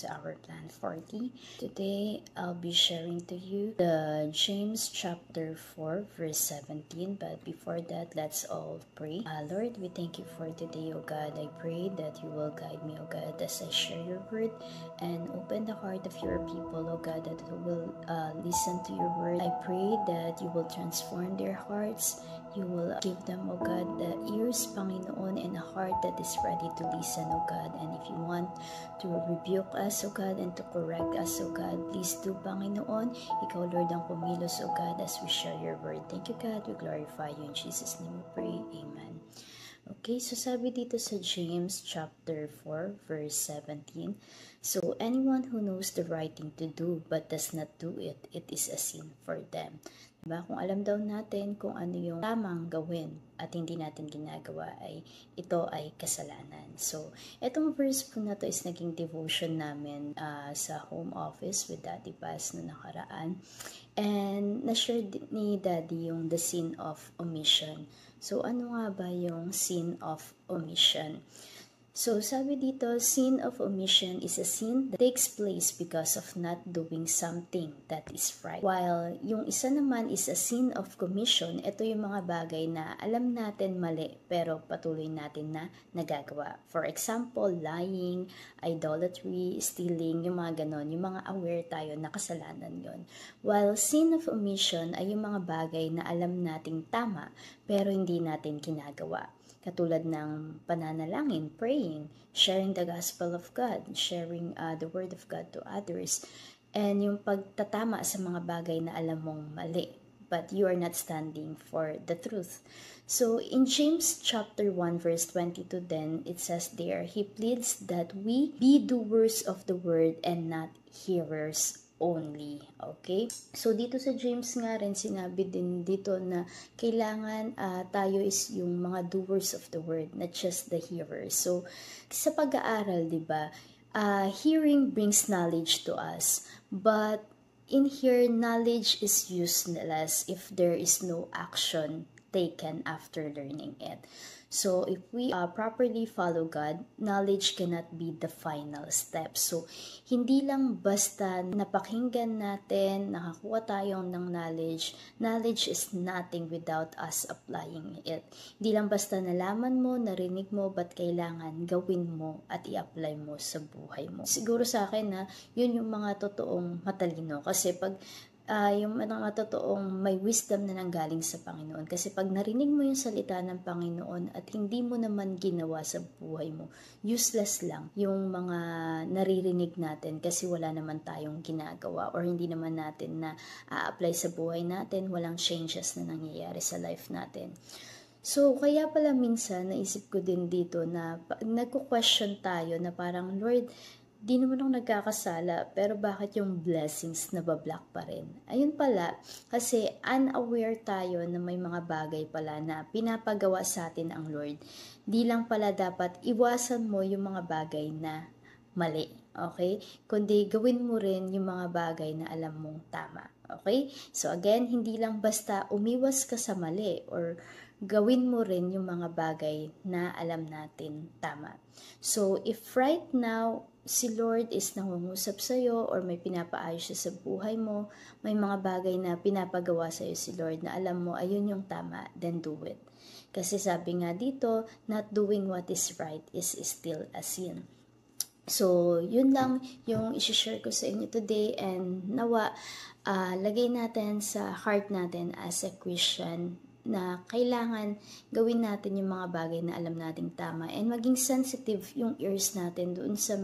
to our Plan 40. Today, I'll be sharing to you the James chapter 4, verse 17. But before that, let's all pray. Lord, we thank you for today, O God. I pray that you will guide me, O God, as I share your word and open the heart of your people, O God, that will listen to your word. I pray that you will transform their hearts. You will give them, O God, the ears, Panginoon, and a heart that is ready to listen, O God. And if you want to rebuke us, O God, and to correct us, O God, please do, Panginoon. Ikaw, Lord, ang kumilos, O God, as we share your word. Thank you, God. We glorify you. In Jesus' name we pray. Amen. Okay, so sabi dito sa James chapter 4, verse 17, so anyone who knows the right thing to do but does not do it, it is a sin for them. Diba? Kung alam daw natin kung ano yung tamang gawin at hindi natin ginagawa, ito ay kasalanan. So, etong verse po na to is naging devotion namin sa home office with Daddy Paz na nakaraan. And na-share ni Daddy yung the sin of omission. So, ano nga ba yung sin of omission? So, sabi dito, sin of omission is a sin that takes place because of not doing something that is right. While yung isa naman is a sin of commission, ito yung mga bagay na alam natin mali pero patuloy natin na nagagawa. For example, lying, idolatry, stealing, yung mga ganon, yung mga aware tayo na kasalanan yon. While sin of omission ay yung mga bagay na alam nating tama pero hindi natin ginagawa. Katulad ng pananalangin, praying, sharing the gospel of God, sharing the word of God to others, and yung pagtatama sa mga bagay na alam mong mali, but you are not standing for the truth. So, in James chapter 1, verse 22 then, it says there, he pleads that we be doers of the word and not hearers only. Okay? So, dito sa James nga rin, sinabi din dito na kailangan tayo is yung mga doers of the word, not just the hearers. So, sa pag-aaral, diba, hearing brings knowledge to us, but in here, knowledge is useless if there is no action taken after learning it. So, if we properly follow God, knowledge cannot be the final step. So, hindi lang basta napakinggan natin, nakakuha tayo ng knowledge. Knowledge is nothing without us applying it. Hindi lang basta nalaman mo, narinig mo, but kailangan gawin mo at i-apply mo sa buhay mo. Siguro sa akin na yun yung mga totoong matalino. Kasi pag yung mga totoong may wisdom na nanggaling sa Panginoon. Kasi pag narinig mo yung salita ng Panginoon at hindi mo naman ginawa sa buhay mo, useless lang yung mga naririnig natin kasi wala naman tayong ginagawa or hindi naman natin na apply sa buhay natin, walang changes na nangyayari sa life natin. So, kaya pala minsan naisip ko din dito na nagko-question tayo na parang, Lord, di naman ako nagkakasala, pero bakit yung blessings nabablock pa rin? Ayun pala, kasi unaware tayo na may mga bagay pala na pinapagawa sa atin ang Lord. Di lang pala dapat iwasan mo yung mga bagay na mali, okay? Kundi gawin mo rin yung mga bagay na alam mong tama, okay? So again, hindi lang basta umiwas ka sa mali or gawin mo rin yung mga bagay na alam natin tama. So if right now, si Lord is nangungusap sa'yo or may pinapaayos siya sa buhay mo, may mga bagay na pinapagawa sa'yo si Lord na alam mo, ayun yung tama, then do it. Kasi sabi nga dito, not doing what is right is still a sin. So, yun lang yung isi-share ko sa inyo today and nawa, lagay natin sa heart natin as a Christian na kailangan gawin natin yung mga bagay na alam nating tama and maging sensitive yung ears natin doon sa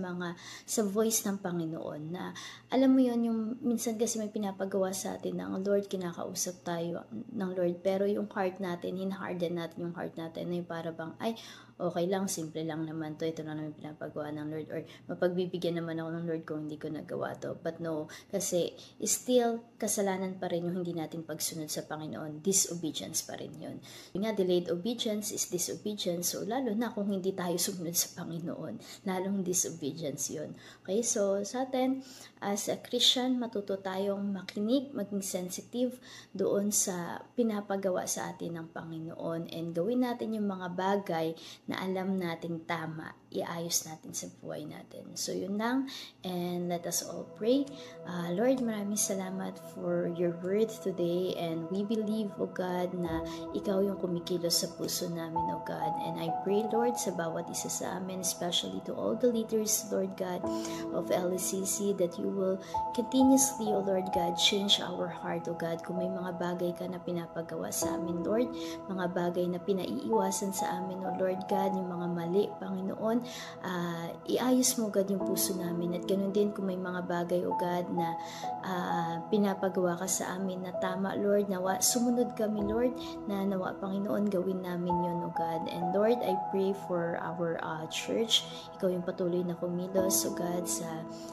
voice ng Panginoon na alam mo yun, yung minsan kasi may pinapagawa sa atin ng Lord, kinakausap tayo ng Lord, pero yung heart natin, hinaharden natin yung heart natin na yung para bang, ay, okay lang, simple lang naman to, ito lang naman pinapagawa ng Lord, or mapagbibigyan naman ako ng Lord kung hindi ko nagawa to. But no, kasi still, kasalanan pa rin yung hindi natin pagsunod sa Panginoon. Disobedience pa rin yun. Yung nga, delayed obedience is disobedience. So, lalo na kung hindi tayo sumunod sa Panginoon, lalong disobedience yun. Okay, so sa atin, as a Christian, matuto tayong makinig, maging sensitive doon sa pinapagawa sa atin ng Panginoon and gawin natin yung mga bagay na alam nating tama iayos natin sa buhay natin. So yun lang, and let us all pray. Lord, maraming salamat for your word today, and we believe, O God, na ikaw yung kumikilos sa puso namin, O God. And I pray, Lord, sa bawat isa sa amin, especially to all the leaders, Lord God, of LCC, that you will continuously, O Lord God, change our heart, O God. Kung may mga bagay ka na pinapagawa sa amin, Lord, mga bagay na pinaiiwasan sa amin, O Lord God, yung mga mali, Panginoon, iayos mo, God, yung puso namin. At ganun din kung may mga bagay, O God, na pinapagawa ka sa amin na tama, Lord, nawa sumunod kami, Lord, na nawa, Panginoon, gawin namin yun, O God. And Lord, I pray for our church. Ikaw yung patuloy na kumilos, O God, sa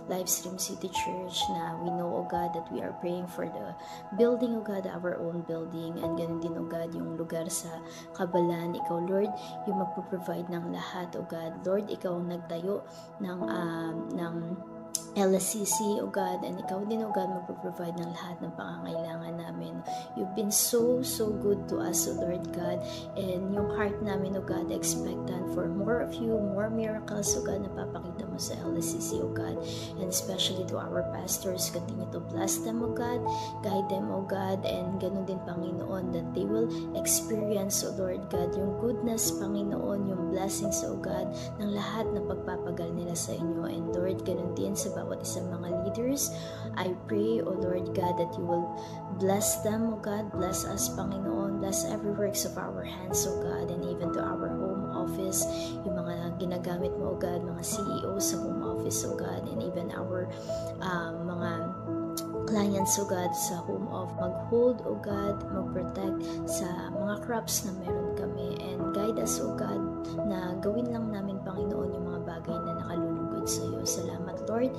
Livestream City Church, na we know, O God, that we are praying for the building, O God, our own building. And ganun din, O God, yung lugar sa Kabalan. Ikaw, Lord, yung magpo-provide ng lahat, O God. Lord, ikaw ang nagtayo ng LCC, O God, and ikaw din, O God, magpo-provide ng lahat ng pangangailangan namin. You've been so good to us, O Lord God, and yung heart namin, O God, expectant for more of you, more miracles, O God, na papakita mo sa LCC, O God, and especially to our pastors, continue to bless them, O God, guide them, O God, and ganun din, Panginoon, that they will experience, O Lord God, yung goodness, Panginoon, yung blessings, O God, ng lahat na pagpapagal nila sa inyo. And Lord, ganun din sa bawat isang mga leaders, I pray, O Lord God, that you will bless them, O God, bless us, Panginoon, bless every works of our hands, O God, and even to our home office, yung mga ginagamit mo, O God, mga CEO sa home office, O God, and even our mga clients, O God, sa home of mag-hold, O God, mag-protect sa mga crops na meron kami, and guide us, O God, na gawin lang namin, Panginoon, yung mga bagay na nakalulugod sa iyo. Salamat, Lord,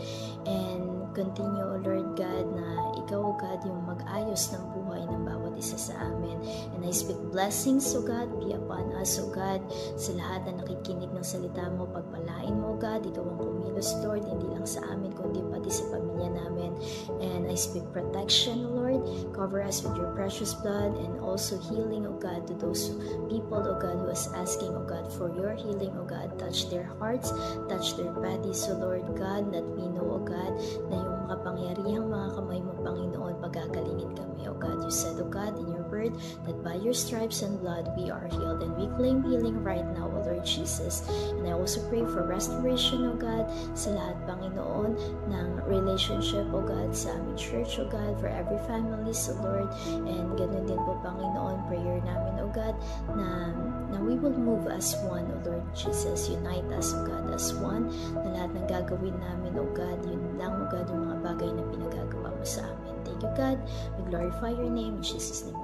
and continue, O Lord God, na ikaw, O God, yung mag-ayos ng buhay ng bawat isa sa amin. And I speak blessings, O God, be upon us, O God, sa lahat na nakikinig ng salita mo, pagpalain mo, O God, ikaw ang kumilos, Lord, hindi lang sa amin, kundi pati sa pamilya namin. And I speak protection, Lord, cover us with your precious blood, and also healing, O God, to those people, O God, who is asking, O God, for your healing, O God, touch their hearts, touch their bodies, O Lord God, that we know, O God, na yung makapangyarihang mga kamay mo, Panginoon, pagagalingin kami, O God. You said, O God, in your word, that by your stripes and blood, we are healed, and we claim healing right now, O Lord Jesus. And I also pray for restoration, O God, sa lahat, Panginoon, ng relationship, O God, sa aming church, O God, for every family, O Lord, and ganun din po, Panginoon, prayer namin, O God, na we will move as one, O Lord Jesus. Unite us, O God, as one, na lahat ng gagawin namin, O God, yun lang, O God, yung mga bagay na pinagagawa mo sa amin. Thank you, God. We glorify your name. In Jesus' name.